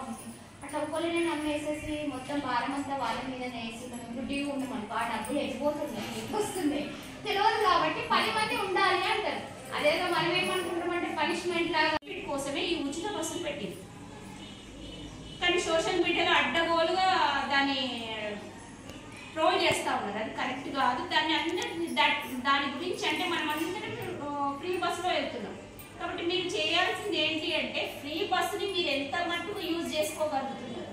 ఉంది. అట్లా ఒకళ్ళని నమ్మేసేసి మొత్తం భారం అంతా వాళ్ళ మీదనే వేసి మనం గుడ్డిగా ఉన్నామనుకో ఆ డబ్బులు ఎట్టిపోతున్నాయి, ఎట్లా వస్తున్నాయి తెలియదు. కాబట్టి 10 మంది ఉండాలి అంటారు. అదేదో మనం ఏమనుకుంటామంటే పనిష్మెంట్ లాగా కోసమే ఈ ఉచిత బస్సులు పెట్టింది. కానీ సోషల్ మీడియాలో అడ్డగోలుగా దాన్ని ట్రోల్ చేస్తూ ఉన్నారు. అది కరెక్ట్ కాదు. దాని గురించి అంటే మనం అందరం ఫ్రీ బస్సులో వెళ్తున్నాం. కాబట్టి మీరు చేయాల్సింది ఏంటి అంటే ఫ్రీ బస్సుని మీరు ఎంత మట్టుకు యూజ్ చేసుకోగలుగుతున్నారు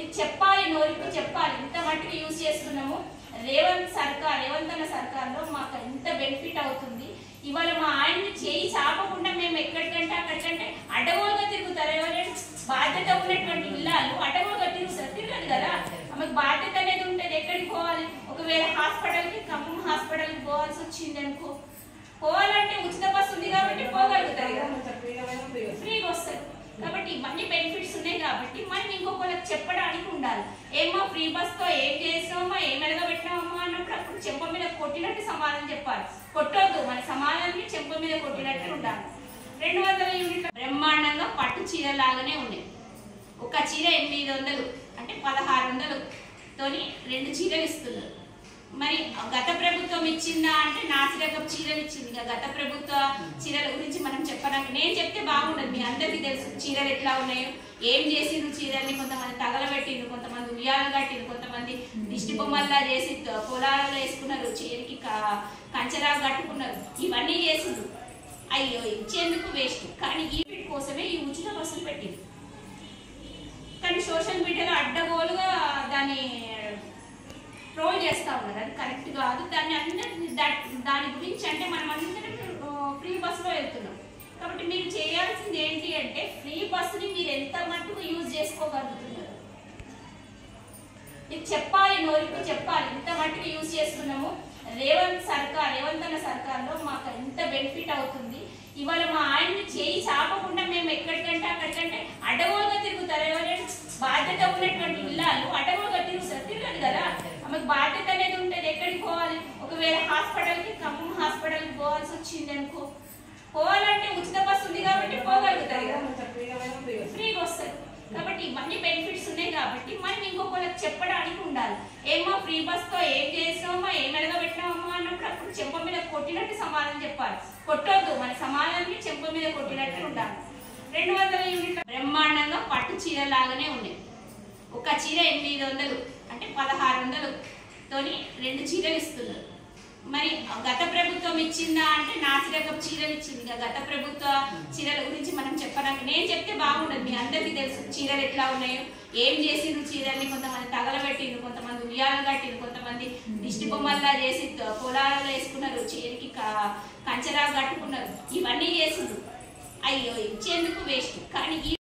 ఇది చెప్పాలి, నోరికి చెప్పాలి. ఇంత మట్టుకు యూజ్ చేస్తున్నాము. రేవంత్ అన్న సర్కార్లో మాకు ఎంత బెనిఫిట్ అవుతుంది. ఇవాళ మా ఆయన్ని చేయి చాపకుండా మేము ఎక్కడికంటే అక్కడికంటే అడ్డగోలుగా తిరుగుతారు. ఎవరైనా బాధ్యత ఉన్నటువంటి ఇల్లాలు అడ్డగోలుగా తిరగదు కదా. ఆమెకు బాధ్యత అనేది ఉంటుంది. ఎక్కడికి పోవాలి, ఒకవేళ హాస్పిటల్కి ఖమ్మం హాస్పిటల్కి పోవాల్సి వచ్చింది అనుకో, పోవాలంటే ఉచిత బస్సు ఉంది కాబట్టి పోగలుగుతారు కదా, ఫ్రీగా వస్తారు. కాబట్టి ఇవన్నీ బెనిఫిట్స్ ఉన్నాయి. కాబట్టి మనం ఇంకొకరికి చెప్పడానికి ఉండాలి. ఏమో ఫ్రీ బస్తో ఏం చేసినామో ఏం ఎడగబెట్టినామో అన్నప్పుడు అప్పుడు చెంప మీద కొట్టినట్టు సమాధానం చెప్పాలి. కొట్టొద్దు, మన సమాధానాన్ని చెంప మీద కొట్టినట్టు ఉండాలి. 200 యూనిట్ల బ్రహ్మాండంగా పట్టు చీర లాగానే ఉన్నాయి. ఒక చీర 800 అంటే 1600 తోని 2 చీరలు ఇస్తున్నారు. మరి గత ప్రభుత్వం ఇచ్చిందా అంటే నాసిరకం చీరలు ఇచ్చింది. గత ప్రభుత్వ చీరల గురించి మనం చెప్పడానికి నేను చెప్తే బాగుండదు. మీ అందరికీ తెలుసు చీరలు ఎట్లా ఉన్నాయో, ఏం చేసిండ్రు చీరల్ని. కొంతమంది తగలబెట్టిండ్రు, కొంతమంది ఉయ్యాలు కట్టిండ్రు, కొంతమంది దిష్టి బొమ్మల్లా చేసి పొలాలలో వేసుకున్నారు, చీరకి కంచెలా కట్టుకున్నారు. ఇవన్నీ చేసిండ్రు. అయ్యో ఇచ్చేందుకు వేస్ట్. కానీ ఈ కోసమే ఈ ఉచిత బస్సులు పెట్టింది. కానీ సోషల్ మీడియాలో అడ్డగోలుగా దాన్ని ట్రోల్ చేస్తూ ఉన్నారు. అది కరెక్ట్ కాదు. దాని గురించి అంటే మనం అందరం ఫ్రీ బస్సులో వెళ్తున్నాం. కాబట్టి మీరు చేయాల్సింది ఏంటి అంటే ఫ్రీ బస్సుని మీరు ఎంత మట్టుకు యూజ్ చేసుకోగలుగుతున్నారు ఇది చెప్పాలి, నోరికి చెప్పాలి. ఇంత మట్టుకు యూజ్ చేస్తున్నాము. రేవంత్ అన్న సర్కార్లో మాకు ఎంత బెనిఫిట్ అవుతుంది. ఇవాళ మా ఆయన్ని చేయి చాపకుండా మేము ఎక్కడికంటే అక్కడికంటే అడ్డగోలుగా తిరుగుతారు. ఎవరైనా బాధ్యత ఉన్నటువంటి ఇల్లాలు అడ్డగోలుగా తిరగదు కదా. ఆమెకు బాధ్యత అనేది ఉంటుంది. ఎక్కడికి పోవాలి, ఒకవేళ హాస్పిటల్కి ఖమ్మం హాస్పిటల్కి పోవాల్సి వచ్చింది అనుకో, పోవాలంటే ఉచిత బస్సు ఉంది కాబట్టి పోగలుగుతారు కదా, ఫ్రీగా వస్తారు. కాబట్టి ఇవన్నీ బెనిఫిట్స్ ఉన్నాయి. కాబట్టి మనం ఇంకొకరికి చెప్పడానికి ఉండాలి. ఏమో ఫ్రీ బస్తో ఏం చేసినామో ఏం ఎడగబెట్టినామో అన్నప్పుడు అప్పుడు చెంప మీద కొట్టినట్టు సమాధానం చెప్పాలి. కొట్టొద్దు, మన సమాధానాన్ని చెంప మీద కొట్టినట్టు ఉండాలి. 200 యూనిట్ల బ్రహ్మాండంగా పట్టు చీర లాగానే ఉన్నాయి. ఒక చీర 800 అంటే 1600 తోని 2 చీరలు ఇస్తున్నారు. మరి గత ప్రభుత్వం ఇచ్చిందా అంటే నాసిరకం చీరలు ఇచ్చింది. గత ప్రభుత్వ చీరల గురించి మనం చెప్పడానికి నేను చెప్తే బాగుండదు. మీ అందరికీ తెలుసు చీరలు ఎట్లా ఉన్నాయో, ఏం చేసిండ్రు చీరల్ని. కొంతమంది తగలబెట్టిండ్రు, కొంతమంది ఉయ్యాలు కట్టిండ్రు, కొంతమంది దిష్టి బొమ్మల్లా చేసి పొలాలలో వేసుకున్నారు, చీరకి కంచెలా కట్టుకున్నారు. ఇవన్నీ చేసిండ్రు. అయ్యో ఇచ్చేందుకు వేస్ట్. కానీ